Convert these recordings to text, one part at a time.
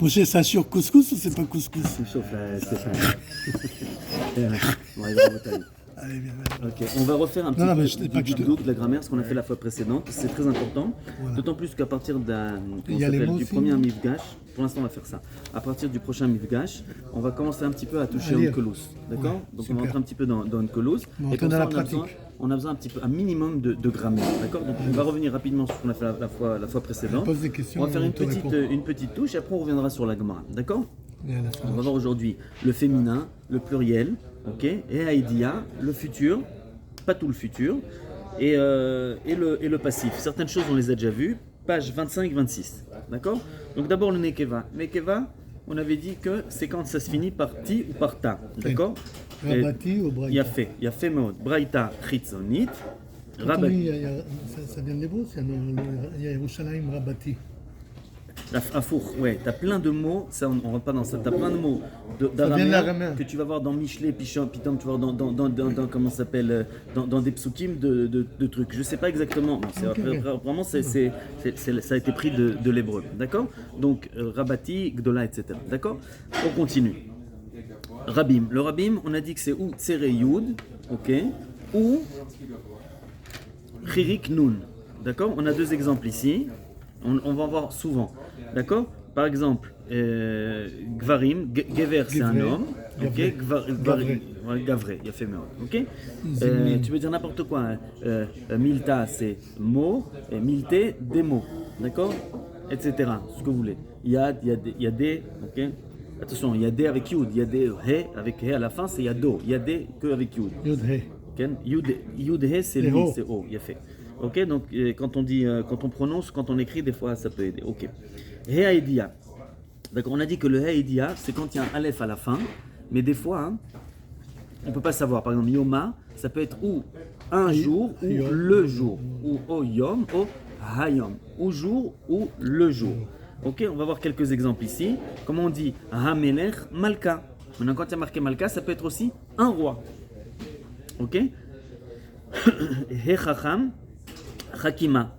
Moshe, ça sur couscous ou c'est pas couscous? C'est chauffe là, Stéphane. On va y voir votre avis. Allez, bien. Ok, on va refaire un petit Non, mais peu je t'ai pas que je te- de la grammaire, ce qu'on a fait la fois précédente. C'est très important. Voilà. D'autant plus qu'à partir Il y a les mots du aussi, premier non mifgash, pour l'instant on va faire ça. À partir du prochain mifgash, on va commencer un petit peu à toucher Allez. Onkelos. D'accord. Ouais, Donc on super. va rentrer un petit peu dans Onkelos. On va Et comme rentrer dans ça, la pratique. on a besoin un petit peu, un minimum de grammaire. D'accord. Donc on va revenir rapidement sur ce qu'on a fait la fois précédente. Pose des questions, On va faire on te répond. une petite touche et après on reviendra sur la Gemara. D'accord. Voilà, ça On va marche. voir aujourd'hui le féminin, le pluriel, ok, et Haïdia, le futur, pas tout le futur, et le passif. Certaines choses, on les a déjà vues, page 25-26, d'accord. Donc d'abord le Nekeva. Nekeva, on avait dit que c'est quand ça se finit par ti ou par ta, d'accord. Et Rabati ou Braïta? Il y a fait mode. Braïta, chitzonit, Quand on dit, Rabati. ça vient de l'hébreu, il y a Yerushalayim Rabati. Afour, ouais, t'as plein de mots, ça on rentre pas dans ça, t'as plein de mots vient de d'araméen l'araméen. que tu vas voir dans Michelet, Pichon, Pitom, tu vas voir dans comment ça s'appelle, dans des psukim de trucs. Je sais pas exactement, non, Ok. vraiment ça a été pris de l'hébreu, d'accord. Donc Rabati, Gdola, etc. D'accord. On continue. Rabim, le Rabim, on a dit que c'est ou Tsere Yud, ok, ou Chirik Nun, d'accord. On a deux exemples ici. On va en voir souvent, d'accord. Par exemple, Gvarim, Gever c'est un Gever, homme, ok. Gavré. Gavré, il a fait merde, ok. Tu peux dire n'importe quoi. Milta c'est mot, et Milté des mots, d'accord, etc. Ce que vous voulez. Il y a des, ok. Attention, il y a des avec Yud, il y a des He avec He à la fin, c'est Yado. Il y a des que avec Yud. Yod-He. Ok. Yud He c'est Les lui, O. c'est O, il a fait. Ok, donc quand on dit, quand on prononce, quand on écrit, des fois ça peut aider. Ok. He Haïdia. D'accord, on a dit que le He Haïdia, c'est quand il y a un Aleph à la fin, mais des fois, hein, on peut pas savoir. Par exemple, Yoma, ça peut être ou un jour ou Yom. le jour, ou O Yom, O Hayom, ou jour ou le jour. Ok, on va voir quelques exemples ici. Comment on dit Hamelech Malka. Maintenant, quand il y a marqué Malka, ça peut être aussi un roi. Ok. He Chacham. Hakima,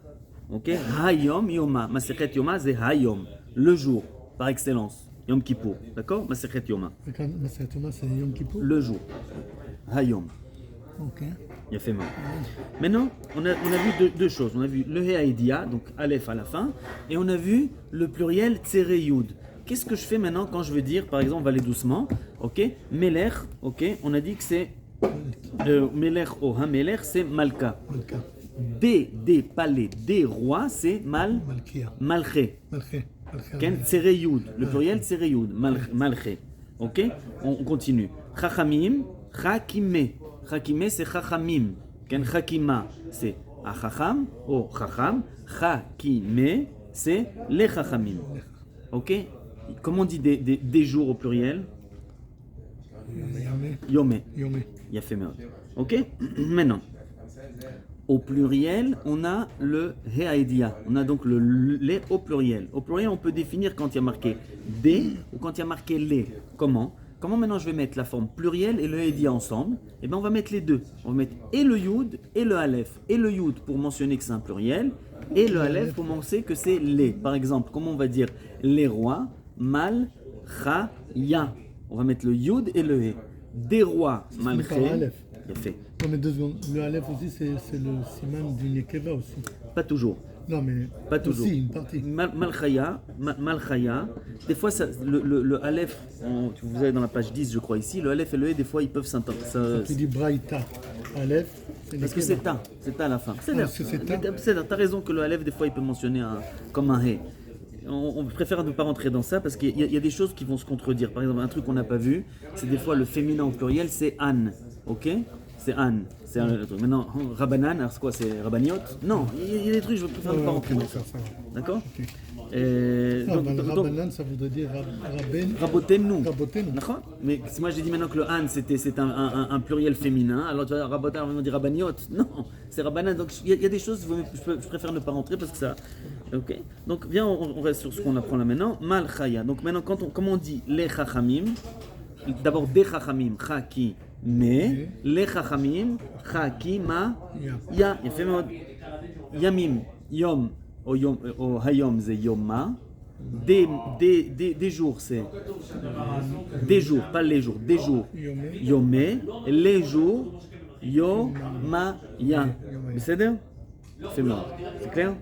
ok, Hayom Yoma, Masechet Yoma, c'est Hayom, le jour par excellence, Yom Kippour, d'accord, Masechet Yoma, Thomas, c'est Yom Kippur. le jour, Hayom, Ok. il a fait mal. Maintenant, on a vu deux choses, on a vu le He'aïdia, donc Aleph à la fin, et on a vu le pluriel Tsere Yud. Qu'est-ce que je fais maintenant quand je veux dire, par exemple, on va aller doucement, ok, Melech, ok, on a dit que c'est Melech ou Hamelech, c'est Malka. Malka. Des palais, des rois, c'est Malkia. Malché. Malché. Ken Tsere Yud, le pluriel Tsere Yud, Malché. Ok, on continue. Chachamim, Chakime. Chakime, c'est Chachamim. Ken Chakima, c'est Achacham, ou Chacham. Chakime, c'est les Chachamim. Ok, comment on dit des jours au pluriel? Yomé. Yomé. Il a fait merde. Ok, maintenant. Au pluriel, on a le He'aïdia. On a donc le les au pluriel. Au pluriel, on peut définir quand il y a marqué des ou quand il y a marqué les. Comment maintenant je vais mettre la forme pluriel et le He'aïdia ensemble? Eh bien, on va mettre les deux. On va mettre et le Yud et le Aleph. Et le Yud pour mentionner que c'est un pluriel et le Aleph pour mentionner que c'est les. Par exemple, comment on va dire les rois? Mal, Cha, Ya. On va mettre le Yud et le He. Des rois, Mal, par Aleph. Il a fait. Non, mais 2 secondes. Le Aleph aussi, c'est le siman du Nekeva aussi. Pas toujours. Non, mais Pas toujours. aussi une partie. Malchaya, des fois ça, le Aleph, vous avez dans la page 10 je crois ici, le Aleph et le E des fois ils peuvent s'entendre. Tu dis Braïta. Aleph, c'est Parce que Nekeva. c'est ta à la fin. c'est ta. T'as raison que le Aleph des fois il peut mentionner comme un He. On préfère ne pas rentrer dans ça parce qu'il y a des choses qui vont se contredire. Par exemple, un truc qu'on n'a pas vu, c'est des fois le féminin au pluriel, c'est Anne. Ok? C'est Anne. C'est un truc. Maintenant, Rabbanan, alors c'est quoi? C'est Rabbaniot? Non, il y a des trucs, je préfère ne pas rentrer dans ça. D'accord? Rabbanan, ça voudrait dire Rabben. Rabotenu. Rabotenu. D'accord. Mais si moi j'ai dit maintenant que le Han c'est un pluriel féminin, alors tu vas Rabotan, on va dire Rabbaniot. Non, c'est Rabbanan. Donc il y a des choses, je préfère ne pas rentrer parce que ça. Ok. Donc viens, on reste sur ce qu'on apprend là maintenant. Malchaya. Donc maintenant, comment on dit les Chachamim? D'abord des Chachamim, Chaki, mais les Chachamim, Chaki, ma, ya. Il fait mode Yamim, Yom, au Hayom c'est Yoma, Des jours, c'est des jours, pas les jours, des jours. Yomé. Yomé, les jours, Yomaya. C'est ça? C'est mal. C'est clair?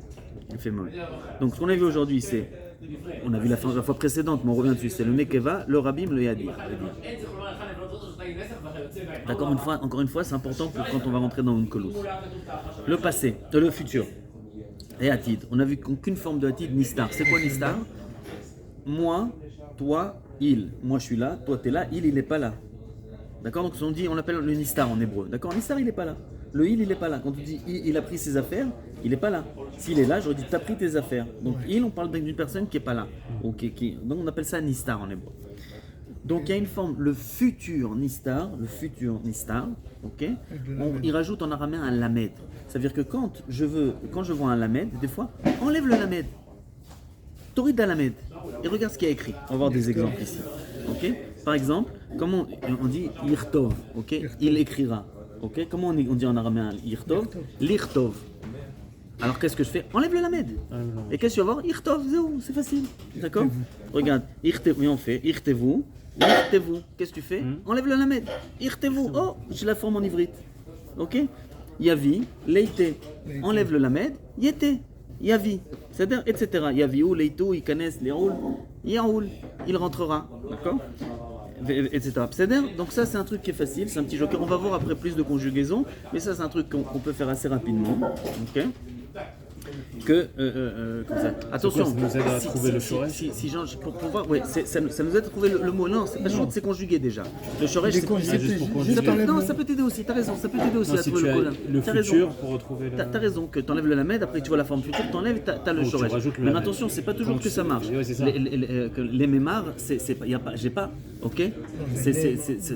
Il fait mal. Donc ce qu'on a vu aujourd'hui, c'est, on a vu la fois précédente, mais on revient dessus, c'est le Nekeva, le Rabim, le Yadir. D'accord, encore une fois, c'est important quand on va rentrer dans une colose. Le passé, le futur. Et Atid. On a vu qu'aucune forme de Atid, Nistar. C'est quoi Nistar? Moi, toi, il. Moi je suis là, toi tu es là, il n'est pas là. D'accord? Donc on l'appelle le Nistar en hébreu. D'accord? Nistar il n'est pas là. Le il n'est pas là. Quand tu dis il a pris ses affaires, il n'est pas là. S'il est là, j'aurais dit tu as pris tes affaires. Donc on parle d'une personne qui n'est pas là. Donc on appelle ça Nistar en hébreu. Donc il y a une forme, le futur Nistar, ok? Il rajoute en araméen un lamed. Ça veut dire que quand je vois un lamed, des fois, enlève le lamed. Torid à lamed. Et regarde ce qu'il y a écrit. On va voir des exemples ici. Ok? Par exemple, comment on dit Yirtov, ok? Il écrira. Ok? Comment on dit en araméen Yirtov? L'Irtov. Alors qu'est-ce que je fais? Enlève le lamed. Et qu'est-ce que tu vas voir? Yirtov, c'est facile. D'accord? Regarde, mais on fait Irtevu. Irtevu. Qu'est-ce que tu fais? Enlève le lamed. Irtevu. Oh, j'ai la forme en ivrite. Ok? Yavi, leite. Enlève le lamed. Yete. Yavi. C'est-à-dire, etc. Yaviou, leitou, ikanes, leroul. Yaoul. Il rentrera. D'accord? Etc. C'est-à-dire, donc ça c'est un truc qui est facile, c'est un petit joker. On va voir après plus de conjugaison, mais ça c'est un truc qu'on peut faire assez rapidement. Ok? Comme ça. Attention, ça nous aide à trouver le shoresh. Si Jean, pour voir, ouais, ça nous aide à trouver le mot. Non, c'est pas chaud, c'est conjugué déjà. Le shoresh, c'est juste pour conjuguer. non, ça peut t'aider aussi. T'as raison, ça peut t'aider aussi Non, à si trouver tu le as colin. le T'as futur raison. pour retrouver le... T'as raison que t'enlèves le lamed, après tu vois la forme future, t'enlèves, t'as le tu shoresh. rajoutes le Mais lamed. attention, c'est pas toujours Comme que ça marche. ouais, c'est ça. Les mémars, j'ai pas, ok?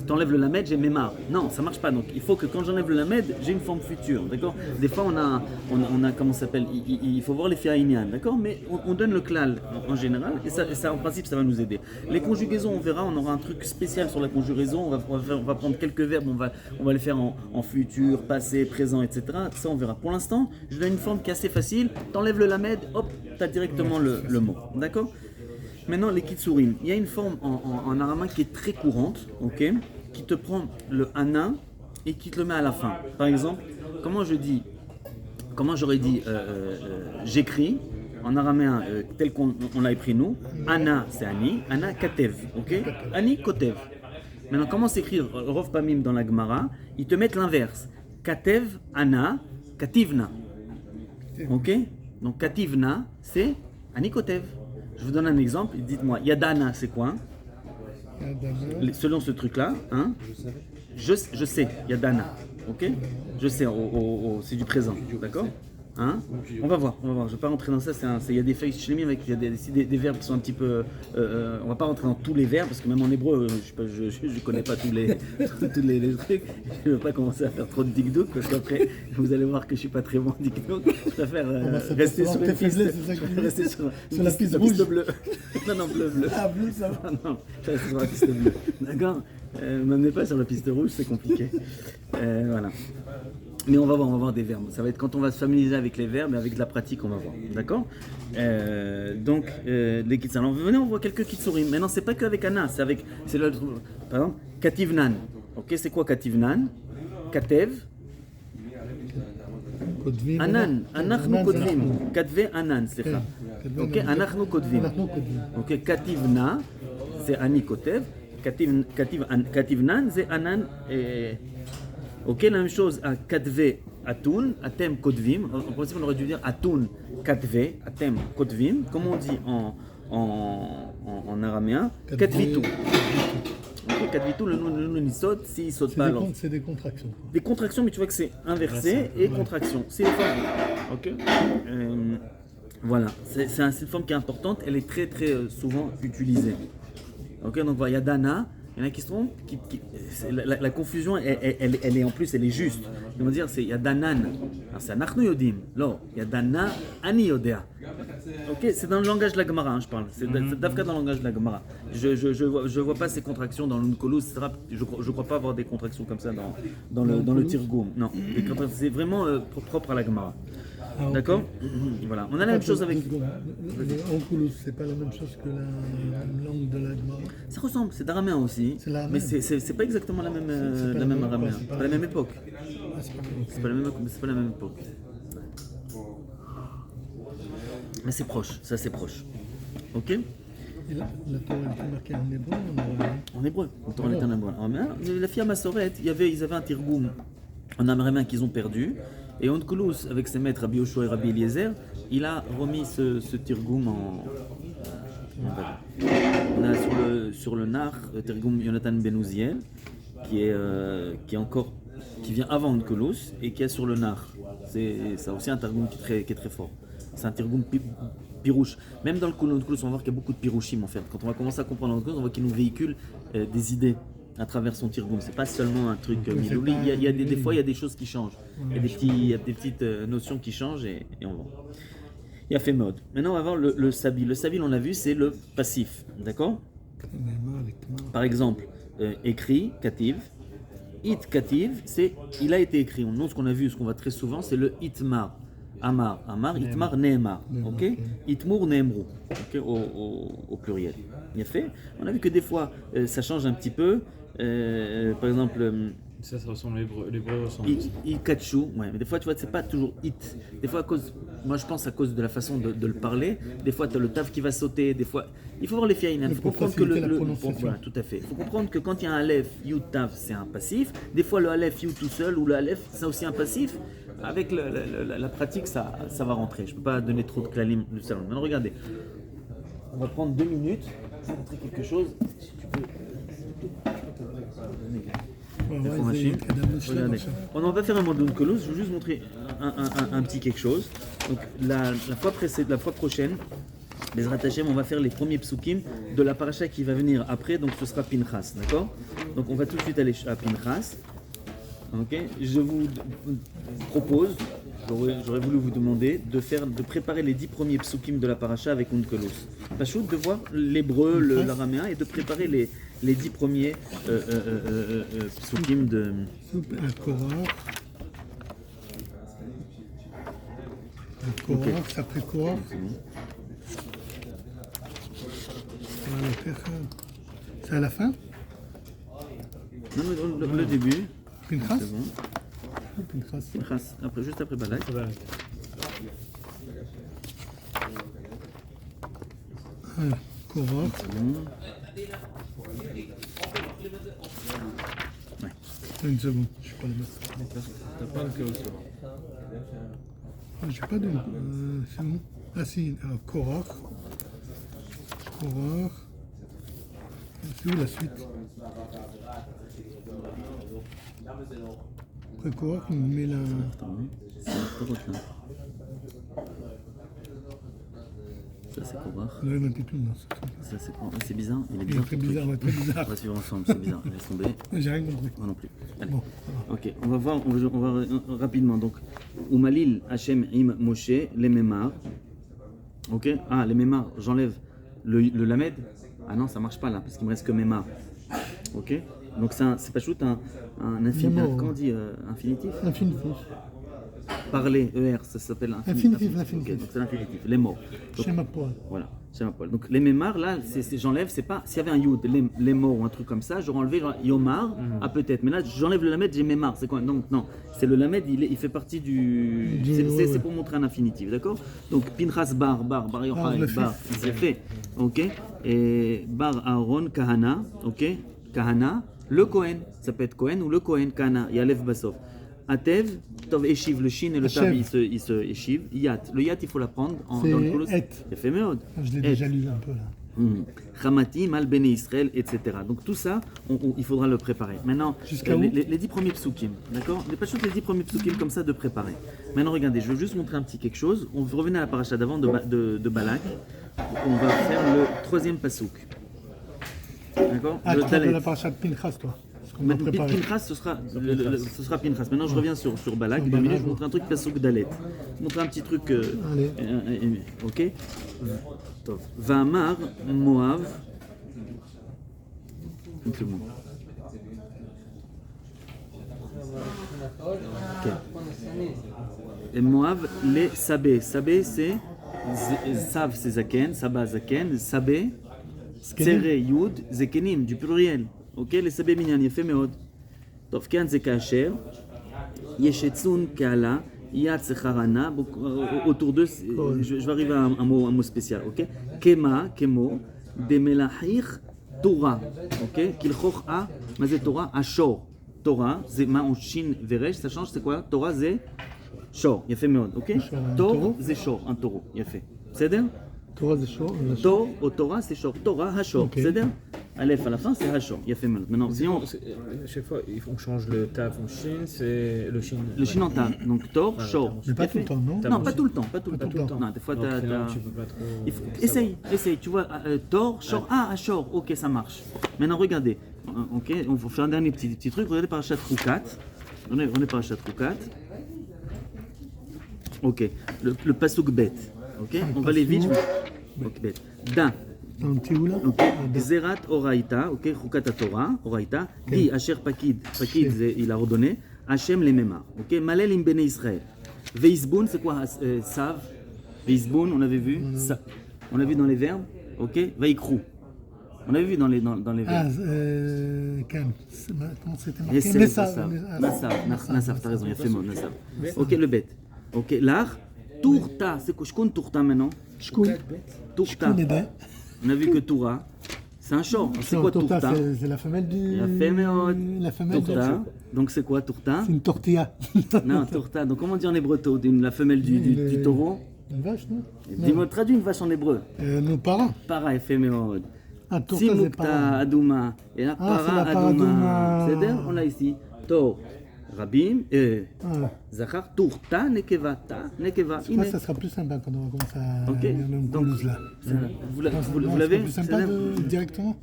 T'enlèves le lamed, j'ai mémar. Non, ça marche pas. Donc il faut que quand j'enlève le lamed, j'ai une forme future, d'accord? Des fois on a comment ça s'appelle? Il faut voir les fiaïnian, d'accord? Mais on donne le klal en général, et ça en principe ça va nous aider. Les conjugaisons, on verra, on aura un truc spécial sur la conjugaison. On va prendre quelques verbes, on va les faire en futur, passé, présent, etc. Ça on verra. Pour l'instant, je donne une forme qui est assez facile. T'enlèves le lamed, hop, t'as directement le mot, d'accord? Maintenant, les kitsurim. Il y a une forme en araméen qui est très courante, ok, qui te prend le ana et qui te le met à la fin. Par exemple, comment j'aurais dit j'écris en araméen tel qu'on l'a écrit nous. Ana, c'est ani, ana katev, ok. Ani kotev. Maintenant, comment s'écrire Rov Pamim dans la Gemara? Ils te mettent l'inverse. Katev, ana, kativna. Ok? Donc kativna, c'est ani kotev. Je vous donne un exemple, dites-moi, Yadana, c'est quoi? Selon ce truc-là, hein? Je sais, Yadana, ok? Je sais, c'est du présent, d'accord? Hein? On va voir, je ne vais pas rentrer dans ça, il y a des feuilles shlemim avec il y a des verbes qui sont un petit peu... on ne va pas rentrer dans tous les verbes, parce que même en hébreu, je ne connais pas tous les trucs. Je ne veux pas commencer à faire trop de dikdouk, parce qu'après, vous allez voir que je ne suis pas très bon en dikdouk. Je préfère rester sur une piste, rester sur la piste rouge. bleue. Non, bleu. Ah, bleu, ça va. Non, je reste sur la piste bleue. D'accord? Ne m'amenez pas sur la piste rouge, c'est compliqué. Voilà. Mais on va voir des verbes. Ça va être quand on va se familiariser avec les verbes et avec de la pratique, on va voir. D'accord? Donc, les kitsan. Alors, venez, on voit quelques kitsurim. Maintenant, c'est pas qu'avec Anna, c'est par exemple, Kativnan. Ok, c'est quoi Kativnan? Katev. Anan. Anachnu kodvim. Katve Anan, c'est ça. Ok, Anachnu kodvim. Ok, Kativna, c'est Ani Kotev. Kativnan, c'est Anan. Ok, la même chose à Katve Atun, Atem Kodvim. En principe, on aurait dû dire Atun Katve, Atem Kodvim. Comment on dit en araméen? Katvitu. Ok, Katvitu, le nom il saute, s'il saute pas alors. C'est des contractions. Des contractions, mais tu vois que c'est inversé et contraction. C'est les formes. Ok. Voilà, c'est une forme qui est importante, elle est très très souvent utilisée. Ok, donc voilà, il y a Dana. Il y en a qui se trompent, la confusion, elle est en plus, elle est juste. Ils vont dire, il y a Danan, alors c'est Anachnu Yodim, non, il y a Dana, Ani Yodea. Ok, c'est dans le langage de la Gemara, hein, je parle, c'est d'Afka dans le langage de la Gemara. Je vois pas ces contractions dans l'Unkolou, etc. Je crois pas avoir des contractions comme ça dans le Tirgoum. Non, c'est vraiment propre à la Gemara. Ah, ok. D'accord. Voilà, on a la même chose avec. Le Onkelos, c'est pas la même chose que la langue de la Gemara. Ça ressemble, c'est d'araméen aussi, C'est l'araméen. mais c'est pas exactement la même, C'est pas la la même même- araméen. ouais, c'est C'est pas pas la même époque. Ah, c'est pas C'est pas la même, c'est pas la même époque. Mais c'est proche, ça c'est proche. Ok. Et la Torah elle était marquée en hébreu ou en arabe? En hébreu, on tourne en hébreu. La fille à Massoret, ils avaient un tirgoum en araméen qu'ils ont perdu. Et Onkelos, avec ses maîtres Rabbi Yoshua et Rabbi Eliezer, il a remis ce tirgoum en. On a sur le Nar, le tirgoum Yonatan Ben Uziel, qui vient avant Onkelos et qui est sur le Nar. C'est aussi un tirgoum qui est très fort. C'est un tirgoum pirouche. Même dans le Onkelos, on va voir qu'il y a beaucoup de pirouchim en fait. Quand on va commencer à comprendre Onkelos, on voit qu'il nous véhicule des idées à travers son tirgoum. C'est pas seulement un truc milouli. Des fois, il y a des choses qui changent. Il y a des petites notions qui changent et on voit. Il y a fait mode. Maintenant, on va voir le sabil. Le sabil, on l'a vu, c'est le passif. D'accord? Par exemple, écrit, kativ. It kativ, c'est il a été écrit. Nous, ce qu'on a vu, ce qu'on voit très souvent, c'est le itmar. Amar, itmar, neemar. Ok? Itmur, neemru. Ok? Au pluriel. Il y a fait. On a vu que des fois, ça change un petit peu. Par exemple. Ça ressemble, l'hébreu ressemble. Ikachu, ouais, mais des fois tu vois, c'est pas toujours it. Des fois, moi je pense à cause de la façon de le parler, des fois tu as le taf qui va sauter, des fois. Il faut voir les fiaïnes, il faut comprendre que voilà, tout à fait. Il faut comprendre que quand il y a un aleph, yud taf, c'est un passif. Des fois, le aleph, yud tout seul, ou le aleph, c'est aussi un passif. Avec la pratique, ça va rentrer. Je peux pas donner trop de clalim du salon. Maintenant, regardez. On va prendre 2 minutes pour montrer quelque chose. Si tu peux. Regardez. On va faire un mode d'Onkelos, je vais juste montrer un petit quelque chose. Donc la fois prochaine, les Ratachem, on va faire les premiers psukim de la paracha qui va venir après, donc ce sera Pinchas, d'accord? Donc on va tout de suite aller à Pinchas. Ok, je vous propose, j'aurais voulu vous demander de préparer les 10 premiers psukim de la paracha avec Onkelos. Pachout, de voir l'hébreu, l'araméen et de préparer les 10 premiers psukim de. Korach, ça après Korach. C'est à la fin? Non, mais le début. Pinchas? C'est bon. Pinchas, juste après Balak. Korach. Ouais. Une seconde, je suis pas là-bas. T'as pas le chaos. J'ai pas de. C'est bon. Ah si, Korach. C'est où la suite? Après Korach, on met la. Ça c'est Korach. Non, il y en a tout, non. Ça c'est bizarre. Il est Il est bizarre. très bizarre, ouais, très bizarre. On va suivre ensemble, c'est bizarre. Laisse tomber. J'ai rien compris. Moi non plus. Allez. Bon, Ok, on va voir, on va rapidement. Donc, Umalil Hashem im Moshe, les Memar. Ok, les Memar, j'enlève le Lamed. Ah non, ça marche pas là, parce qu'il me reste que Memar. Ok, donc c'est pas juste un infinitif. Comment on dit infinitif? infinitif. Parler, ER, ça s'appelle Infinitif. Ok, donc c'est l'infinitif, les mots. Donc, Chez ma poêle. voilà, c'est ma poêle. Donc les mémars, là, j'enlève, c'est pas. S'il y avait un yud, les mots ou un truc comme ça, j'aurais enlevé genre, yomar, peut-être. Mais là, j'enlève le lamed, j'ai mémar. C'est quoi? Donc non, c'est le lamed, il fait partie du. C'est pour montrer un infinitif, d'accord? Donc Pinchas bar Yochai, bar, c'est fait. Ok? Et bar Aaron, Kahana, ok? Kahana, le Kohen, ça peut être Kohen ou le Kohen, Kahana, Yalev Basov. Atev, Tov Eshiv, le Shin et le Tab, il se Eshiv. Yat, le Yat, il faut l'apprendre dans le Kolos. Il fait méod. Je l'ai déjà lu un peu là. Chamati, Mal Bene Israël, etc. Donc tout ça, il faudra le préparer. Maintenant, les 10 premiers psukim, d'accord? Pas juste les 10 premiers psukim comme ça de préparer. Maintenant, regardez, je vais juste montrer un petit quelque chose. On revenait à la paracha d'avant de Balak. On va faire le 3e pasouk. D'accord? Ah, tu parles de la paracha de Pinchas, toi. Pinchas, ce sera Pinchas. Maintenant, je reviens sur Balak. 2 minutes, je vous montre un truc pasouk d'Alet. Je vous montre un petit truc. Ok? Vamar Moav. Une seconde. Ok. et Moab, les Sabé. Sabé, c'est Sav, c'est Zaken, Saba, Zaken, Sabé, Tsere, Yud, Zekenim, du pluriel. Ok, les Sabé Minyan, Yefé Meod. Tov, Kan, c'est Kacher, Yeshetzun, Kala, Yad, c'est Harana. Autour d'eux, je vais arriver à un mot spécial. Ok, Kema, Kemo, Demelahir, Torah. Ok, Kilchoch A, Mazé Torah, Ashor. Torah, c'est Ma'on Shin Veresh, ça change, c'est quoi? Torah, c'est Shor, il y a fait Meod, ok? Tor, c'est Shor, un taureau, il y a fait. C'est dire? Torah זה שור. Tor, au Torah, c'est Shor. Torah, Hashor, Ok. c'est dire? Aleph à la fin, c'est Hashor, il y a fait Meod. Maintenant, si on. Chaque fois, on change le taf en Chine, c'est le Chine. Le Shin en tav, donc Tor, Shor. Mais pas tout le temps, non? Non, pas tout le temps, pas tout le Pas tout le temps. temps. Non, des fois, Donc, t'as. tu peux pas trop. Il faut- Essaye, tu vois, Tor, Shor, Hashor, ok, ça marche. Maintenant, regardez, ok, on va faire un dernier petit truc, regardez Parashat Chukat. On est Parashat Chukat. Ok, le pasuk bet. Ok, on va aller vite. Ok, bet. Da. T'as un petit où là? Ok, Zerat Oraita. Ok, Chukat Torah. Oraita. Di Asher Pakid. Pakid, il a ordonné. Hashem les Memar. Ok, Malel im Bene Israël. Veisboun, c'est quoi Sav. Veisboun, on avait vu. On l'a vu dans les verbes. Ok, Vaikrou. On avait vu dans les Ah, verbes. Calme. Comment c'était marqué? Yesel, Messav. Nassaf, t'as raison, il y a fait mot, Nassaf. Ok, le bet. Ok, l'art. Tourta, c'est quoi? Je compte Tourta maintenant. Shkoun. Tourta. Shkoun Ede. On a vu que Toura, c'est un chant. C'est quoi Torta, Tourta? c'est la femelle du... Il a fait Meod. La femelle Tourta. Donc c'est quoi Tourta? C'est une tortilla. Non, Tourta. Donc comment on dit en hébreu la femelle du taureau? Une vache, non? Dis-moi, traduis une vache en hébreu. Nos parents. Para, il fait Meod. Ah, torta, c'est Simukta pas... Adouma. Et là, Ah, c'est Para la para Adouma. Adouma. C'est-à-dire, on a ici Tor, Rabim, Ah, Zachar, Tourta, Nekeva, Ta, Nekeva. moi, ça sera plus sympa quand on va commencer à Ok. lire le Donc, Toulouse, là. Vous Non, vous c'est l'avez? plus sympa directement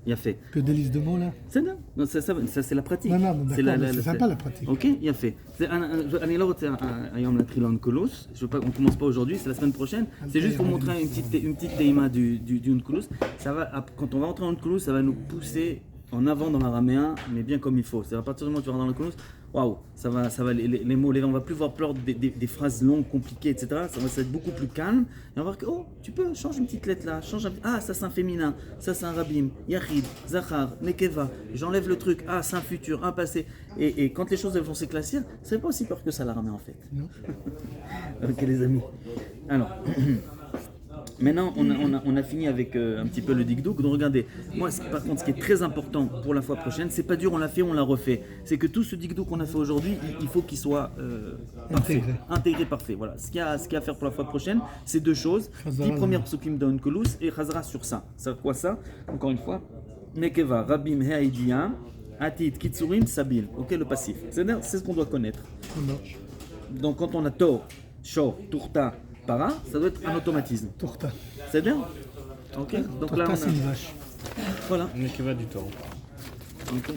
Il a fait. que des listes de mots, là. C'est là. Non, ça, c'est la pratique. Non, non, C'est d'accord, mais c'est sympa, la pratique. Ok, il a fait. אני לא רוצה היום להתחיל אונקולוס, on commence pas aujourd'hui, c'est la semaine prochaine. C'est juste pour montrer une petite théma du Onkelos. Ça va, quand on va entrer en Onkelos, ça va nous pousser en avant dans l'araméen, mais bien comme il faut. C'est à partir du moment où tu vas dans l'Onkelos, waouh, ça va les mots, on va plus voir plein des phrases longues, compliquées, etc. Ça va être beaucoup plus calme. Et on va voir que, oh, tu peux changer une petite lettre là, ah, ça c'est un féminin, ça c'est un rabim, yachid, zachar, nekeva. J'enlève le truc, ah, c'est un futur, un passé. Et quand les choses elles vont s'éclaircir, c'est pas aussi peur que ça l'araméen en fait. Non. Ok les amis. Alors. Maintenant, on a fini avec un petit peu le dikdouk. Donc regardez, moi par contre, ce qui est très important pour la fois prochaine, c'est pas dur, on l'a fait, on l'a refait. C'est que tout ce dikdouk qu'on a fait aujourd'hui, il faut qu'il soit parfait, intégré, parfait. Voilà. Ce qu'il y a à faire pour la fois prochaine, c'est deux choses. 10 premières psukim d'Onkelos et Chazara sur ça. C'est quoi ça? Encore une fois, Nekeva, Rabim, Heaïdiyam, Atit, Kitsurim, Sabil. Ok, le passif. C'est ce qu'on doit connaître. Ça marche. Donc quand on a Tor, Shor, Tourta, Para, ça doit être un automatisme. Torta. C'est bien? Ok, donc là Torta, on c'est une a. vache. Voilà. On est que va du taureau. Ok.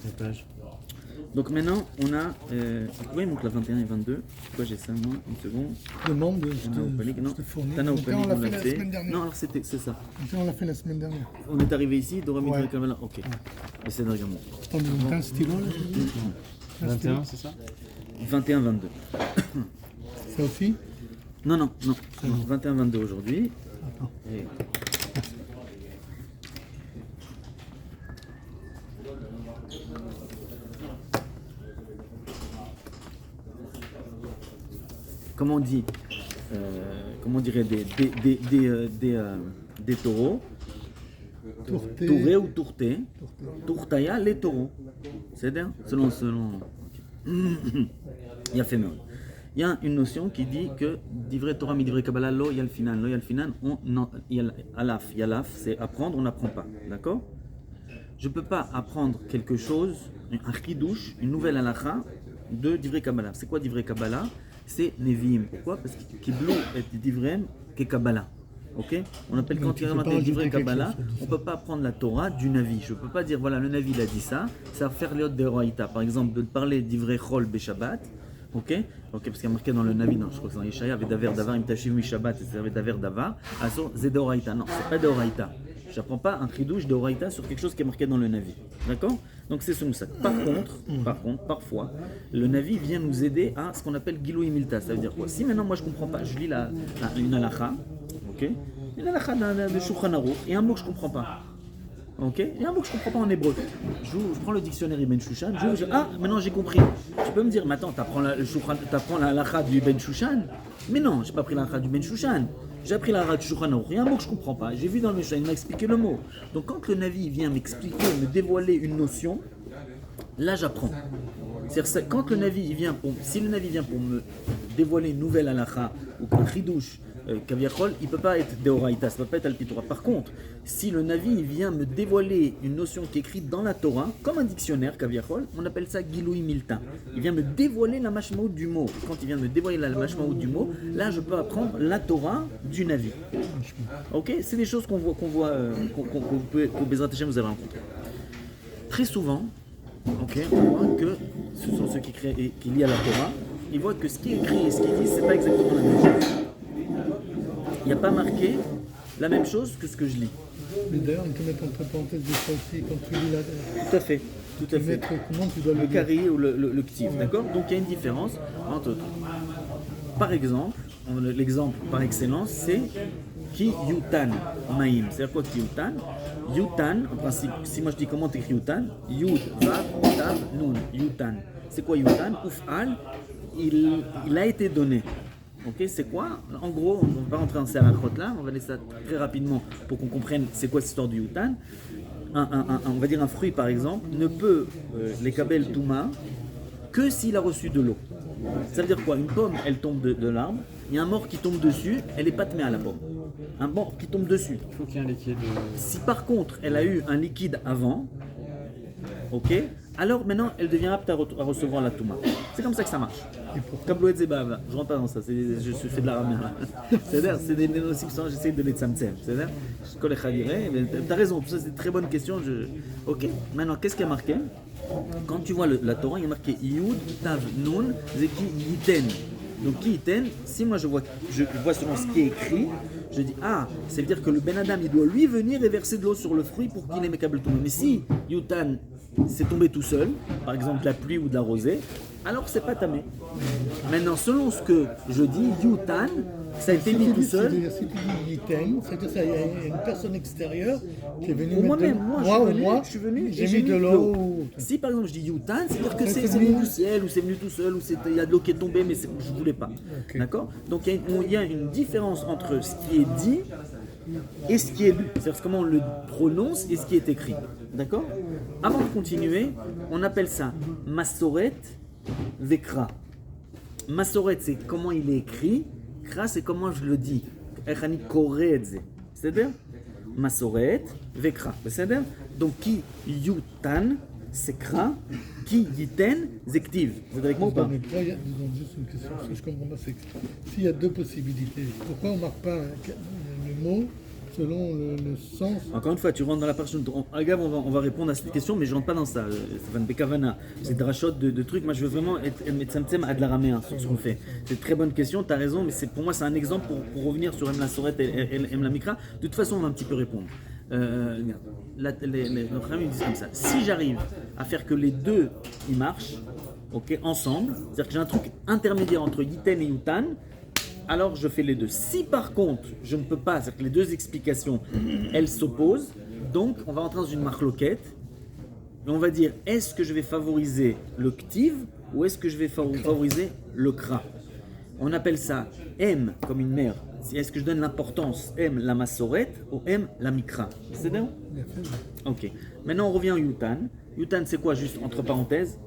Les pages. Donc maintenant on a. Oui, donc la 21 et 22. Pourquoi j'ai ça moi? Une seconde. Demande, Tana Opalik, non. je te fournis. Tana Donc là, Opalik, on l'a on fait l'a la fait. semaine dernière. Non, alors c'est ça. Donc là, on l'a fait la semaine dernière. On est arrivé ici, Dorami Ouais. Kamala. Ok. Et c'est derrière moi. Attends, t'as un stylo là? 21, c'est ça? 21-22. Ça aussi? Non. 21-22 aujourd'hui. Attends. Et- Comment on dit comment on dirait des taureaux? Tourté. Touré ou tourté? Tourtaya, les taureaux. C'est-à-dire selon. Il y a fait mal. Il y a une notion qui dit que divrei Torah mi divrei Kabbalah lo yal finan. Lo yal finan, yalaf, c'est apprendre, on n'apprend pas. D'accord? Je ne peux pas apprendre quelque chose, un chidouche, une nouvelle halakha de divrei Kabbalah. C'est quoi divrei Kabbalah? C'est Nevi'im. Pourquoi? Parce que Kiblu est divrei ke Kabbalah. Ok? On appelle quand tu il y a peux pas un divrei rajouter quelque Kabbalah, chose sur on ne peut pas apprendre la Torah du Navi. Je ne peux pas dire, voilà, le Navi il a dit ça, ça va faire l'autre d'Eroïta. Par exemple, de parler d'ivrei Chol Beshabbat. Ok, parce qu'il y a marqué dans le Navi, non, je crois que c'est dans Yeshaya, Vedaver Davar, Im Tashiv Mi Shabbat, et c'est Vedaver Davar. Aso, c'est d'Oraïta. Non, c'est pas d'Oraïta. J'apprends pas un chidouche de Horaïta sur quelque chose qui est marqué dans le Navi. D'accord? Donc c'est ce moussad. Par contre, parfois, le Navi vient nous aider à ce qu'on appelle Giloui Milta. Ça veut dire quoi? Si maintenant moi je comprends pas, je lis une halakha, ok? Une halakha de Shulchan Aruch, et un mot que je comprends pas. Ok? Il y a un mot que je ne comprends pas en hébreu. Je prends le dictionnaire Ibn Shushan, maintenant j'ai compris. Tu peux me dire, mais attends, tu apprends la halakha du Ibn Shushan? Mais non, je n'ai pas pris la halakha du Ibn Shushan. J'ai appris la halakha du Shulchan Aruch. Il y a un mot que je ne comprends pas. J'ai vu dans le Shushan, il m'a expliqué le mot. Donc quand le Navi vient m'expliquer, me dévoiler une notion, là j'apprends. C'est-à-dire quand le Navi vient si le Navi vient pour me dévoiler une nouvelle halakha ou un chidouche, Kaviachol, il ne peut pas être Deoraïta, ça ne peut pas être Al-Pitora. Par contre, si le Navi vient me dévoiler une notion qui est écrite dans la Torah, comme un dictionnaire, Kaviachol, on appelle ça Giloui Milta. Il vient me dévoiler la mashmaout du mot. Quand il vient me dévoiler la mashmaout du mot, là je peux apprendre la Torah du Navi. Ok? C'est des choses qu'on Bezrat Hashem vous avez rencontrées. Très souvent, ok, on voit que ce sont ceux qui lient à la Torah, ils voient que ce qui est écrit et ce qui est dit, c'est pas exactement la même chose. Il n'y a pas marqué la même chose que ce que je lis. Mais d'ailleurs, on peut mettre entre parenthèses des fois aussi quand tu lis la. Tout à fait. Tout à fait. Comment tu dois le carré ou le ktiv, d'accord? Donc il y a une différence entre. Par exemple, l'exemple par excellence, c'est Ki Yutan Maïm. C'est-à-dire quoi Ki Yutan? Yutan, en principe, si moi je dis comment t'écris Yutan, Yud, Vav, Tav, Nun, Yutan. C'est quoi Yutan? Uf'al, il a été donné. Ok, c'est quoi? En gros, on ne va pas rentrer dans ces halachot là, on va laisser ça très rapidement pour qu'on comprenne c'est quoi cette histoire du Yutan. On va dire un fruit par exemple, ne peut les kabel touma que s'il a reçu de l'eau. Ça veut dire quoi? Une pomme, elle tombe de l'arbre, il y a un mort qui tombe dessus, elle n'est pas tmée à la pomme. Un mort qui tombe dessus. Il faut qu'il y ait un liquide. Si par contre elle a eu un liquide avant, ok, alors maintenant elle devient apte à recevoir la touma. C'est comme ça que ça marche. Kablouet Zebava, je rentre pas dans ça, je fais de l'araméen là. C'est-à-dire, c'est des notions qui sont, j'essaie de les tsamtsem. C'est-à-dire, t'as raison, ça c'est une très bonne question. Ok, maintenant qu'est-ce qu'il y a marqué? Quand tu vois la Torah, il y a marqué Yud, Tav, Nun, Zeki, Yiten. Donc qui Yiten, si moi je vois selon ce qui est écrit, je dis ça veut dire que le Ben Adam il doit lui venir et verser de l'eau sur le fruit pour qu'il ait mes câbles tombés. Mais si Yutan c'est tombé tout seul, par exemple de la pluie ou de la rosée, alors c'est pas tamé. Maintenant, selon ce que je dis, Yutan, ça a été mis tout seul. Si tu dis Yiten, c'est-à-dire qu'il y a une personne extérieure qui est venue Ou mettre moi-même, je suis venu, j'ai mis de l'eau. Si par exemple je dis Yutan, c'est-à-dire que c'est venu du ciel, ou c'est venu tout seul, ou il y a de l'eau qui est tombée, mais je ne voulais pas. Okay. D'accord? Donc il y a une différence entre ce qui est dit et ce qui est lu. C'est-à-dire comment on le prononce et ce qui est écrit. D'accord? Avant de continuer, on appelle ça Masoret Vekra. Masoret, c'est comment il est écrit. Kra, c'est comment je le dis. C'est-à-dire Masoret Vekra. C'est-à-dire donc qui Yutan, c'est Kra. Qui Yiten, Zektiv. Vous êtes avec moi ou pas? Juste une question, ce que je comprends pas, c'est que s'il y a deux possibilités, pourquoi on ne marque pas le mot selon le sens? Encore une fois, tu rentres dans la partie. Regarde, on va répondre à cette question, mais je ne rentre pas dans ça. Stéphane Bekavana, c'est drachot de trucs. Moi, je veux vraiment être tzemtzem ad l'araméen sur ce qu'on fait. C'est une très bonne question, tu as raison, mais pour moi, c'est un exemple pour revenir sur M la Soret et M la Mikra. De toute façon, on va un petit peu répondre. Nos frères ils disent comme ça. Si j'arrive à faire que les deux ils marchent, ok, ensemble, c'est-à-dire que j'ai un truc intermédiaire entre Yiten et Yutan, alors je fais les deux. Si par contre je ne peux pas, c'est-à-dire que les deux explications elles s'opposent, donc on va entrer dans une marloquette et on va dire est-ce que je vais favoriser le ktiv ou est-ce que je vais favoriser le kra? On appelle ça M comme une mère. Est-ce que je donne l'importance M la masoret ou M la mikra? C'est bien? Ok. Maintenant on revient au Yutan. Yutan c'est quoi juste entre parenthèses?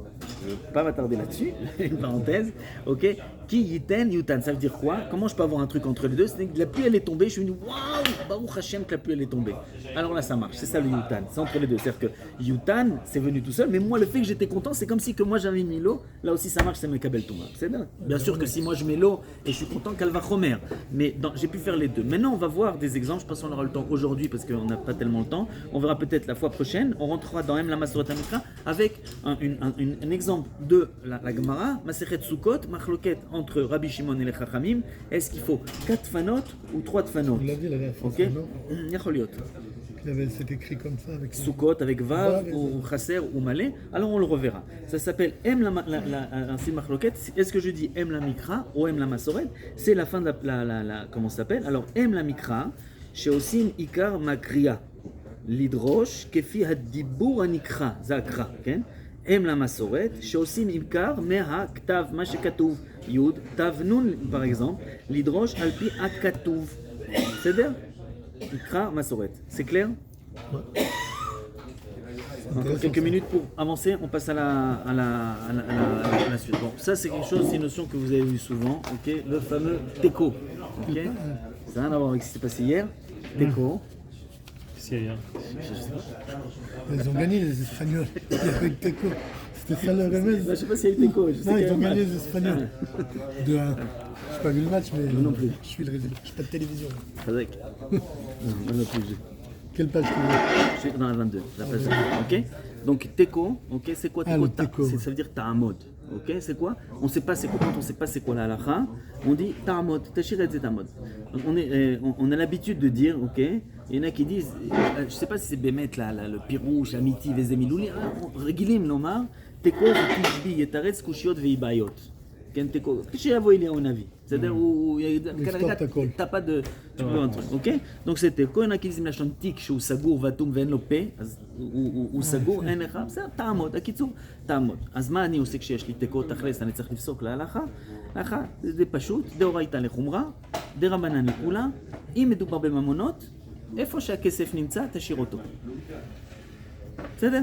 Je ne vais pas m'attarder là-dessus, une parenthèse, ok. Qui Yiten, Yutan, ça veut dire quoi? Comment je peux avoir un truc entre les deux? C'est que la pluie elle est tombée, je suis venu, waouh, Baruch Hashem que la pluie elle est tombée. Alors là ça marche, c'est ça le Yutan, c'est entre les deux. C'est-à-dire que Yutan c'est venu tout seul, mais moi le fait que j'étais content, c'est comme si que moi j'avais mis l'eau, là aussi ça marche, c'est mes kabel touma. C'est dingue. Bien sûr que si moi je mets l'eau et je suis content qu'elle va chomer, mais j'ai pu faire les deux. Maintenant on va voir des exemples, je pense qu'on aura le temps aujourd'hui parce qu'on n'a pas tellement le temps. On verra peut-être la fois prochaine, on rentrera dans M la Masoret Amikra avec un exemple de la Gemara, Masechet Sukkot, Machloket entre Rabbi Shimon et les Chachamim. Est-ce qu'il faut 4 fanot ou 3 fanot? On l'a dit la dernière fois. Ok. Yacholiot. C'est écrit comme ça avec Sukkot avec Vav Vav, ou Chasser ou Malé, alors on le reverra. Ça s'appelle Em un signe marloquette. Est-ce que je dis Em la Mikra ou Em la Masoret? C'est la fin de comment ça s'appelle? Alors Em la Mikra, chez Osim Ikar Makria, Lidrosh, Kefi Hadibur Anikra, Zakra, Em la Masoret, chez Osim Ikar, Meha Ktav, Mashekatouv, Yud, Tav Nun par exemple, Lidrosh Alpi Akatouv. C'est-à-dire Ikra Masoret. C'est clair? Encore quelques minutes pour avancer, on passe à la suite. Bon, ça c'est quelque chose, c'est une notion que vous avez vue souvent, ok? Le fameux teco, ok? Ça n'a rien à voir avec ce qui s'est passé hier. Teco. C'est rien. Ils ont gagné les Espagnols. Il y avait eu Teco. C'était ça le remède. Je sais pas s'il y a eu teco. Non, ils ont gagné les Espagnols. 2-1. Je n'ai pas vu le match, mais non plus. Je suis le résultat. Je n'ai pas de télévision. Avec. Non non plus. Quelle page tu veux? Je suis dans la 22, la page 22, ok? Donc teco, ok, c'est quoi teco? le teco. Ça veut dire ta'amod, ok? C'est quoi? On sait pas c'est quoi, quand on sait pas c'est quoi la halakha, on dit ta'amod, tashir et ta'amod. Donc on a l'habitude de dire, ok? Il y en a qui disent, je sais pas si c'est Bémet, le pirouche, amiti, vezemilouli, regilim lomar, teco v'tishbi yetaretz kushiot v'ibayot. כן, תיקו, כשיבוא אליהו הנביא, בסדר? t'as pas de... tu peux un truc, ok? Donc c'est תיקו, il y en a qui disent מלשון תיק שהוא סגור ואטום ואין לו פה, אז הוא סגור, אין לך, בסדר, תעמוד, הקיצור, תעמוד. אז מה אני עושה כשיש לי תיקו תכלס, אני צריך לפסוק להלכה? להלכה זה פשוט, דאורייתא לחומרה, דרבנן לכולה, אם מדובר בממונות, איפה שהכסף נמצא, תשאיר אותו. בסדר?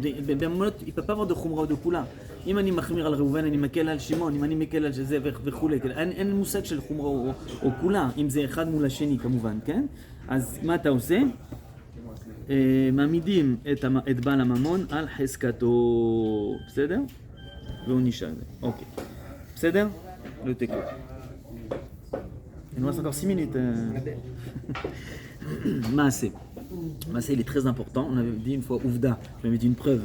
בממונות, il peut pas avoir de חומרה ou de כולה. אם אני מחמיר על ראובן, אני מקל על שמעון, אם אני מקל על זה וכולי, אין מושג של חומרה או כולה, אם זה אחד מול השני כמובן, כן? אז מה אתה עושה? מעמידים את בעל הממון על חזקתו, בסדר? והוא נשאר, אוקיי. בסדר? לא תקו. Il nous reste encore 6 minutes. Maasé. Maasé, il est très important. On avait dit une fois Ouvda. Je m'avais dit une preuve,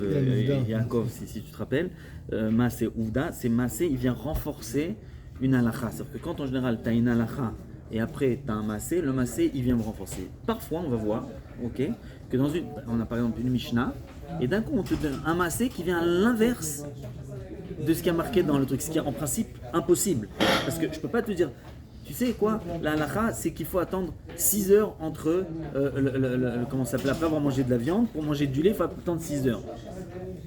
Yaakov, si tu te rappelles. Maasé, Ouvda, c'est Maasé, il vient renforcer une halakha. C'est-à-dire que quand en général tu as une halakha et après tu as un Maasé, le Maasé il vient me renforcer. Parfois on va voir, ok, que dans on a par exemple une Mishnah et d'un coup on te donne un Maasé qui vient à l'inverse de ce qui a marqué dans le truc, ce qui est en principe impossible. Parce que je peux pas te dire. Tu sais quoi? La halakha, c'est qu'il faut attendre 6 heures entre, comment ça s'appelle, après avoir mangé de la viande, pour manger du lait, il faut attendre 6 heures.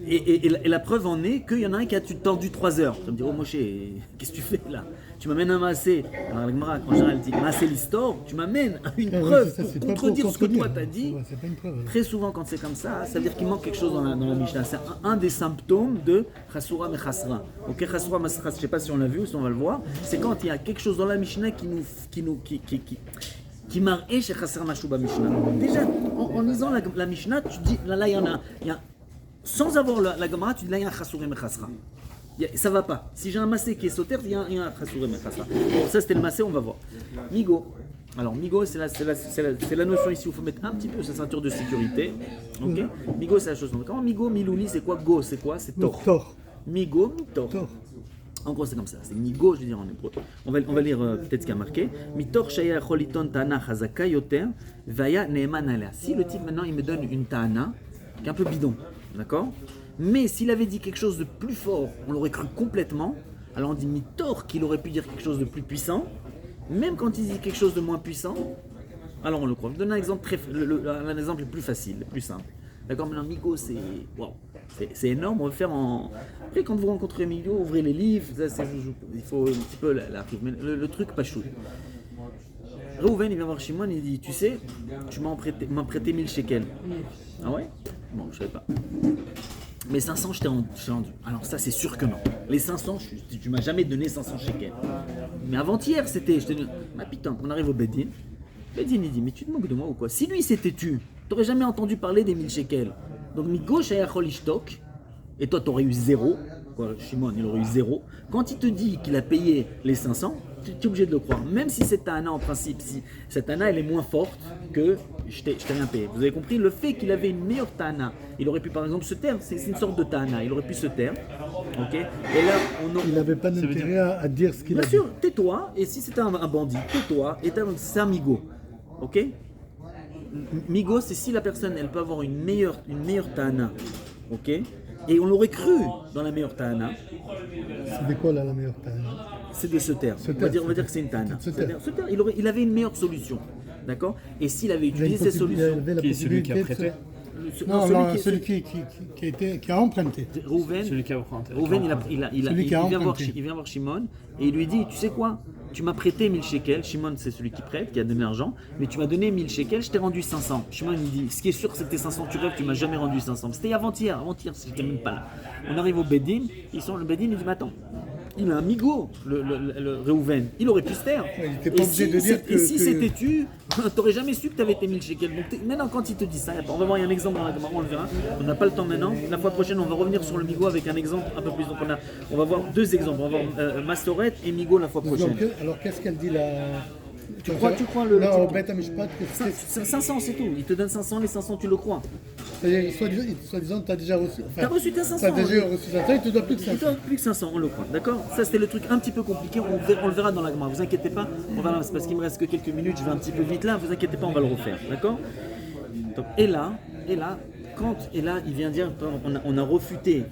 Et la preuve en est qu'il y en a un qui a tendu 3 heures. Tu vas me dire, oh Moshe, qu'est-ce que tu fais là? Tu m'amènes un massé. Alors la Gemara, en général, elle dit massé l'histoire, tu m'amènes à une preuve pour contredire ce que toi t'as dit. Ouais, c'est pas une preuve. Très souvent, quand c'est comme ça veut dire qu'il manque quelque chose dans la Mishnah. C'est un des symptômes de Chasura Mechasra. Ok, Chasura Mechasra, je ne sais pas si on l'a vu ou si on va le voir. C'est quand il y a quelque chose dans la Mishnah qui marque chez Chasra Mashuba Mishnah. Déjà, en lisant la Mishnah, tu dis, là, il y en a. Sans avoir la Gemara, tu dis là, il y a un Chasura Mechasra. Ça va pas. Si j'ai un massé qui est sauter, il y a un Chasura Mechasra. Bon, ça c'était le massé, on va voir. Migo. Alors, Migo, c'est la notion ici où il faut mettre un petit peu sa ceinture de sécurité. Ok. Migo, c'est la chose. Comment Migo, Milouli, c'est quoi? Go, c'est quoi? C'est Tor. Tor. Migo, Tor. En gros, c'est comme ça. C'est Migo, je veux dire en hébreu. On va lire peut-être ce qu'il y a marqué. Mitor shaya choliton tana chazaka yoter vaya neeman alea. Si le type maintenant il me donne une ta'ana qui est un peu bidon, d'accord? Mais s'il avait dit quelque chose de plus fort, on l'aurait cru complètement. Alors on dit Mitor qu'il aurait pu dire quelque chose de plus puissant. Même quand il dit quelque chose de moins puissant, alors on le croit. Je donne un exemple, un exemple le plus facile, le plus simple. D'accord, maintenant Migo, c'est énorme, on va le faire en... Après quand vous rencontrez Migo, ouvrez les livres, il faut un petit peu la mais le truc pas chou. Reuven, il vient voir Shimon et il dit, tu sais, tu m'as prêté 1000 shekels. Ah ouais? Bon, je savais pas. Mais 500, je t'ai rendu. Alors ça, c'est sûr que non. Les 500, tu m'as jamais donné 500 shekels. Mais avant-hier, je t'ai donné... Ah putain, on arrive au Bedin. Bedin, il dit, mais tu te moques de moi ou quoi? Si lui s'était tu t'aurais jamais entendu parler des 1000 shekels. Donc, Migo, Shayachol Ishtok, et toi, t'aurais eu 0. Quoi, Shimon, il aurait eu 0. Quand il te dit qu'il a payé les 500, tu es obligé de le croire. Même si cette Tana, en principe, si cette Tana, elle est moins forte que je t'ai rien payé. Vous avez compris? Le fait qu'il avait une meilleure Tana, il aurait pu, par exemple, se taire. C'est une sorte de Tana. Il aurait pu se taire. Ok? Et là, il n'avait pas d'intérêt à dire ce qu'il a dit. Bien sûr, tais-toi. Et si c'était un bandit, tais-toi. Et c'est un Migo. Ok? Migo, c'est si la personne, elle peut avoir une meilleure Tahana, ok? Et on l'aurait cru dans la meilleure Tahana. C'est quoi là la meilleure taille? C'est de se taire. On va dire que c'est une Tahana. Se taire. Se taire. Il avait une meilleure solution, d'accord? Et s'il avait utilisé ces solutions, Qui est celui qui a prêté? Celui qui a emprunté. Rouven, Celui qui a emprunté. Rouven, Celui qui a emprunté. il vient voir Shimon et il lui dit, tu sais quoi, tu m'as prêté 1000 shekels. Shimon, c'est celui qui prête, qui a donné l'argent, mais tu m'as donné 1000 shekels, je t'ai rendu 500. Shimon il dit, ce qui est sûr c'est que tes 500, tu rêves, tu m'as jamais rendu 500. C'était avant-hier, j'étais même pas là. On arrive au Bedin, le Bedin il dit, mais attends, il a un migo, le Reuven. Il aurait pu se taire. Il était pas obligé de dire et si c'était tu, t'aurais jamais su que t'avais tes 1000 shekels. Donc maintenant, quand il te dit ça, on va voir, il y a un exemple dans la Gemara, on le verra. On n'a pas le temps maintenant. La fois prochaine, on va revenir sur le migo avec un exemple un peu plus. Donc on va voir deux exemples. On va voir Mastoret et migo la fois prochaine. Alors qu'est-ce qu'elle dit là? Tu crois le. Non, au Beth Amishpat, c'est 500, c'est tout. Il te donne 500, les 500, tu le crois. c'est-à-dire, soi-disant, tu as déjà reçu. Enfin, T'as reçu tes 500. Tu as déjà reçu 500, il te doit plus que Il 500. te doit plus que 500, on le croit. D'accord? Ça, c'était le truc un petit peu compliqué. On le verra dans la Gemara. Vous inquiétez pas. C'est parce qu'il me reste que quelques minutes. Je vais un petit peu vite là. Vous inquiétez pas, on va le refaire. D'accord? Donc, et là, il vient dire, on a refuté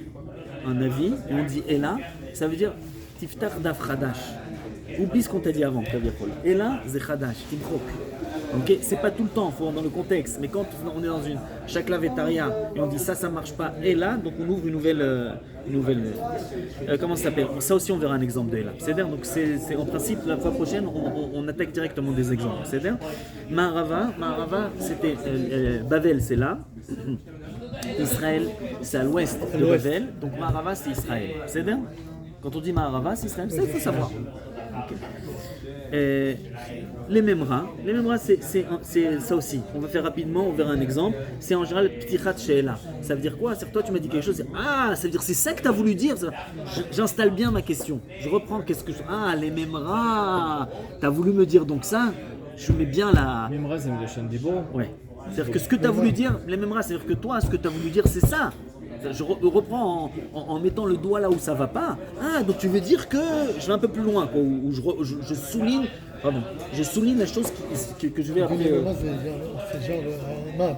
un avis et on dit et là, ça veut dire Tiftar daf Khadash. Oublie ce qu'on t'a dit avant, Kavirkol. Et là, c'est Khadash, Timchok. Ok, c'est pas tout le temps, faut dans le contexte, mais quand on est dans une chakla vetaria et on dit ça marche pas, et là, donc on ouvre une nouvelle comment ça s'appelle? Ça aussi, on verra un exemple de là. C'est-à-dire, donc c'est en principe la fois prochaine, on attaque directement des exemples. C'est-à-dire, Maharava, c'était Bavel, c'est là. Israël, c'est à l'ouest de Bavel, donc Maharava, c'est Israël. C'est-à-dire, quand on dit Maharava, c'est Israël, ça il faut savoir. Okay. Les Memra, c'est ça aussi. On va faire rapidement, on verra un exemple. C'est en général Ptichat She'ela. Ça veut dire quoi? C'est que toi tu m'as dit quelque chose. Ça veut dire c'est ça que tu as voulu dire. J'installe bien ma question. Je reprends les Memra. Tu as voulu me dire donc ça. Je mets bien la. Memra, c'est de Shan Dibor. Ouais. C'est-à-dire que ce que tu as voulu dire, les Memra, c'est-à-dire que toi, ce que tu as voulu dire, c'est ça. Je reprends en mettant le doigt là où ça va pas. Donc tu veux dire que je vais un peu plus loin, quoi, où je souligne. Pardon, je souligne la chose que je vais appeler. C'est genre,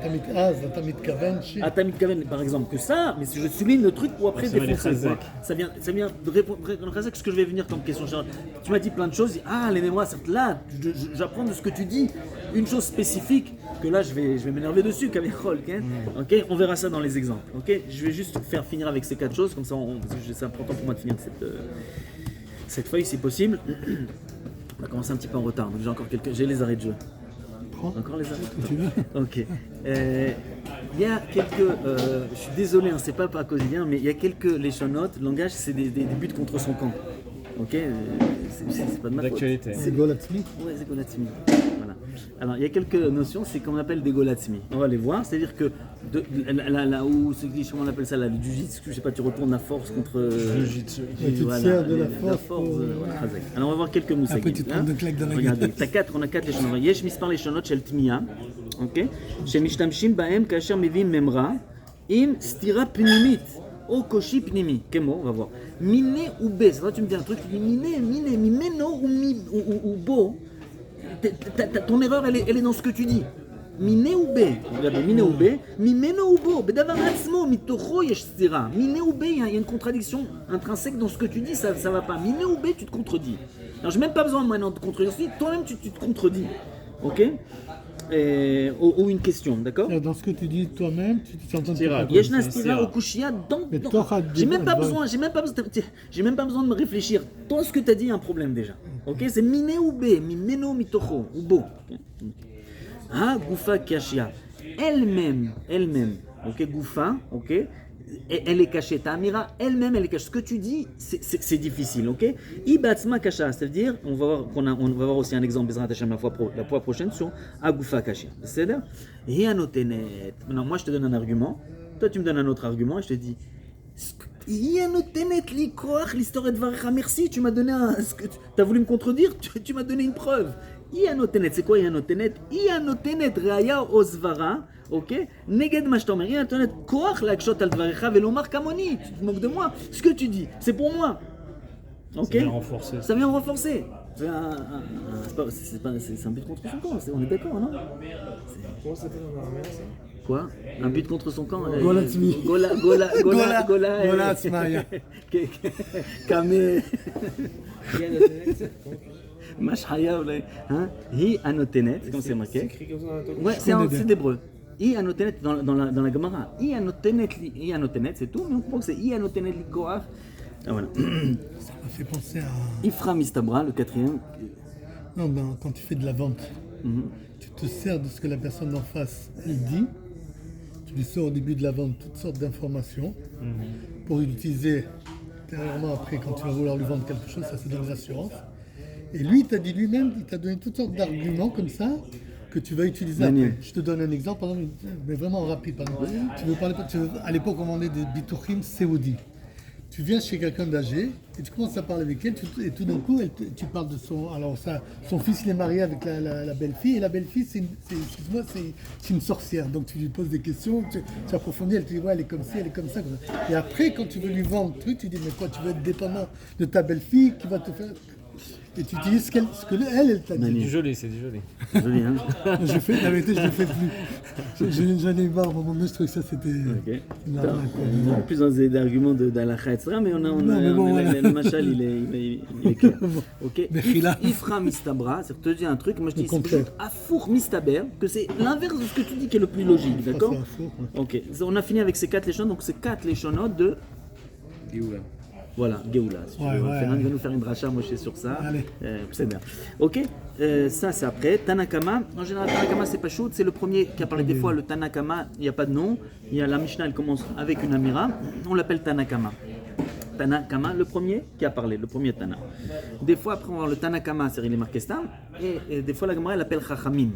Tamit Kaven, par exemple, que ça, mais je souligne le truc pour après défoncer. Ça vient de répondre ce que je vais venir comme question. Tu m'as dit plein de choses. Les mémoires, là, j'apprends de ce que tu dis une chose spécifique que là je vais m'énerver dessus, Kavichol. Ok, on verra ça dans les exemples. Ok, je vais juste faire finir avec ces quatre choses, comme ça, c'est important pour moi de finir cette feuille si possible. On va commencer un petit peu en retard, donc j'ai les arrêts de jeu. Encore les arrêts de jeu. Ok. Il y a quelques, je suis désolé, c'est pas à cause d'hier, mais il y a quelques léchonotes. Le langage, c'est des buts contre son camp. Ok, c'est pas de ma faute. D'actualité. C'est Golatzmi. Ouais, c'est Golatzmi. Voilà. Alors, il y a quelques notions, c'est qu'on appelle des Golatzmi. On va les voir, c'est-à-dire que là où comment on appelle ça, là, le jiu-jitsu, je sais pas, tu retournes la force contre. Jiu-jitsu. Tu te sers de la force. Alors, on va voir quelques moussaïs. Après, tu te prends deux claques dans la gueule. Regardez, on a 4 léchonotes. Yesh mispar léchonotes shel tmiya, ok, shemishtamshim bahem kasher mevim memra, im stira pnimit. Au koshi pnimi, Kemo, on va voir. Mine ou bé, c'est vrai, tu me dis un truc, tu dis mimeno ou bo. Ton erreur, elle est dans ce que tu dis. Mine ou bé, regardez, mine ou bé, mimeno ou bo, bedavar atzmo, mitocho yesh stira. Mine ou bé, il y a une contradiction intrinsèque dans ce que tu dis, ça va pas. Mine ou bé, tu te contredis. Alors, j'ai même pas besoin maintenant de te contredire, toi-même tu te contredis. Ok? Ou une question, d'accord? Dans ce que tu dis toi-même, tu entends dire. Yeshna stira au kushia j'ai même pas besoin de me réfléchir. Toi, ce que tu as dit, il y a un problème déjà. Ok? C'est mine ou bé, mimeno mitocho, ou bo. Goufa kashia. Elle-même. Ok? Goufa, ok? Elle est cachée. Ta amira, elle-même, elle est cachée. Ce que tu dis, c'est difficile, ok? Ibatsma kasha, c'est-à-dire, on va voir aussi un exemple, Bezrat Hashem, la fois prochaine, sur Agoufa kashia. C'est-à-dire, Yanotenet. Maintenant, moi, je te donne un argument. Toi, tu me donnes un autre argument et je te dis, Yanotenet likoach l'histoire de Varecha. Merci, tu m'as donné tu as voulu me contredire, tu m'as donné une preuve. Yanotenet, c'est quoi Yanotenet? Yanotenet raya osvara. Ok? Neged mashtomer, Yanotenet koach lakshot al dvarecha velomar kamoni. Tu te moques de moi. Ce que tu dis, c'est pour moi. Ok? Ça vient renforcer. Ça vient renforcer. C'est un but contre son camp, on est d'accord, non? Comment ça s'appelle en araméen ça? Quoi? Un but contre son camp? Gola Tzmi. Gola Tzmaya. Kameh. Mashhaya, hein? Hi anotenet, c'est comme c'est C'est marqué. écrit comme ça dans la Torah. Ouais, c'est d'hébreu. I anotenet dans la Gemara. I anotenet, c'est tout, mais on croit que c'est I anotenet likoach. Ah voilà. Ça m'a fait penser à... Ifra mistabra, le quatrième. Non, ben, quand tu fais de la vente, tu te sers de ce que la personne d'en face elle dit. Tu lui sors au début de la vente toutes sortes d'informations pour l'utiliser ultérieurement après quand tu vas vouloir lui vendre quelque chose, ça c'est dans les assurances. Et lui, il t'a dit lui-même, il t'a donné toutes sortes d'arguments comme ça que tu vas utiliser Daniel. après. Je te donne un exemple, par exemple, mais vraiment rapide. Par exemple. À l'époque, on vendait des bituchim Seoudi. Tu viens chez quelqu'un d'âgé et tu commences à parler avec elle et tout d'un coup, tu parles de son... Alors ça, son fils, il est marié avec la belle-fille et la belle-fille, c'est une sorcière. Donc tu lui poses des questions, tu approfondis, elle te dit, ouais, elle est comme ci, elle est comme ça, comme ça. Et après, quand tu veux lui vendre le truc, tu dis, mais quoi, tu veux être dépendant de ta belle-fille qui va te faire... Et tu dis ce que elle t'a dit. C'est du joli, c'est du joli. Joli, hein? Je fais, la vérité, je ne le fais plus. J'en ai marre, à un moment donné, je trouvais que ça c'était Ok. une arnaque, quoi. En plus, dans des arguments d'Alacha, etc. Mais mais bon, voilà. le machal, il est clair. Ok. Mechila. Ifra mistabra, c'est te dire un truc, moi je dis Le contraire. afour mistaber, que c'est l'inverse de ce que tu dis qui est le plus logique, d'accord? Ça, c'est un faux, quoi. Ok. On a fini avec ces 4 léchons, donc c'est 4 léchonotes de. Géoula. Voilà, Géoula. Si tu Ouais, veux. ouais, Fernand ouais. va nous faire une dracha, moi je suis sur ça. Allez. C'est bien. Ok, ça c'est après. Tanakama, en général, Tanakama c'est pas chaud, c'est le premier qui a parlé des fois. Le Tanakama, il n'y a pas de nom. Il y a la Mishnah, elle commence avec une Amira. On l'appelle Tanakama. Tanakama, le premier qui a parlé, le premier Tana. Des fois, après, on va voir le Tanakama, c'est il est marqué Stam. Et des fois, la Gemara, elle appelle Chachamim.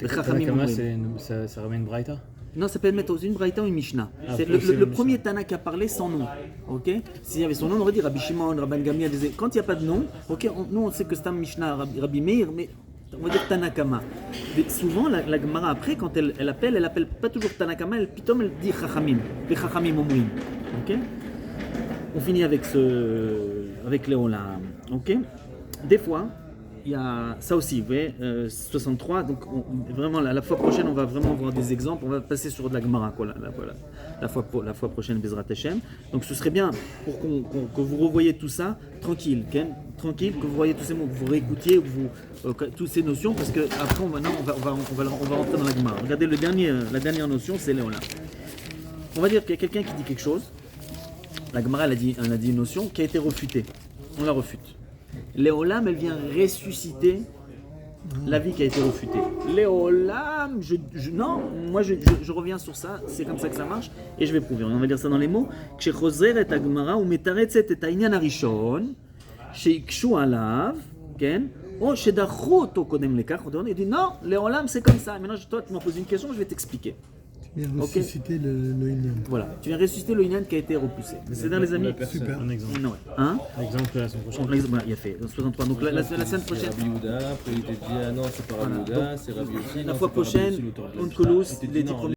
Le Chachamim. Tanakama, omrim. ça ramène une braïta. Non, ça peut mettre dans une Braïta ou une Mishnah. Ah, C'est ok, c'est le une premier Mishnah. Tana qui a parlé sans nom. Ok. S'il y avait son nom, on aurait dit Rabbi Shimon, Rabban Gamliel. Quand il n'y a pas de nom, ok, nous on sait que c'est un Mishnah, Rabbi Meir, mais on va dire Tanakama. Mais souvent, la Gemara après, quand elle appelle pas toujours Tanakama, elle dit Chachamim. Les Chachamim omrim. Ok. On finit avec les Olam. Ok. Des fois. Il y a ça aussi, vous voyez, 63, donc vraiment la fois prochaine on va vraiment voir des exemples, on va passer sur de la Gemara, quoi, la fois prochaine Bezrat Hashem. Donc ce serait bien pour que vous revoyez tout ça tranquille, tranquille, que vous voyez tous ces mots, que vous réécoutiez, toutes ces notions, parce que après on va rentrer dans la Gemara. Regardez la dernière notion, c'est Léola. On va dire qu'il y a quelqu'un qui dit quelque chose, la Gemara elle a dit une notion qui a été refutée, on la refute. Léolam, elle vient ressusciter la vie qui a été refutée. Léolam, non, moi je reviens sur ça, c'est comme ça que ça marche, et je vais prouver. On va dire ça dans les mots. Kshechozer et Agmara ou metaretzet et Ainyan Arishon, sheikshu alav, ken, ou shedachu oto kodem lekach. Il dit non, Léolam c'est comme ça. Maintenant, toi tu m'as posé une question, je vais t'expliquer. Tu viens ressusciter le Inyan. Voilà, tu viens ressusciter le Inyan qui a été repoussé. C'est dans les amis. Super. Un exemple. Ouais. Hein? Exemple la semaine prochaine. Donc, voilà, il a fait 63. Donc la semaine prochaine. Rabbi Yehuda, après il était dit ah non c'est pas Rabbi Yehuda, c'est Rabbi aussi. La non, fois c'est pas Rabbi prochaine, aussi, l'auteur de la on Mishnah. Toulouse, Il était dit, les 10 non, premiers.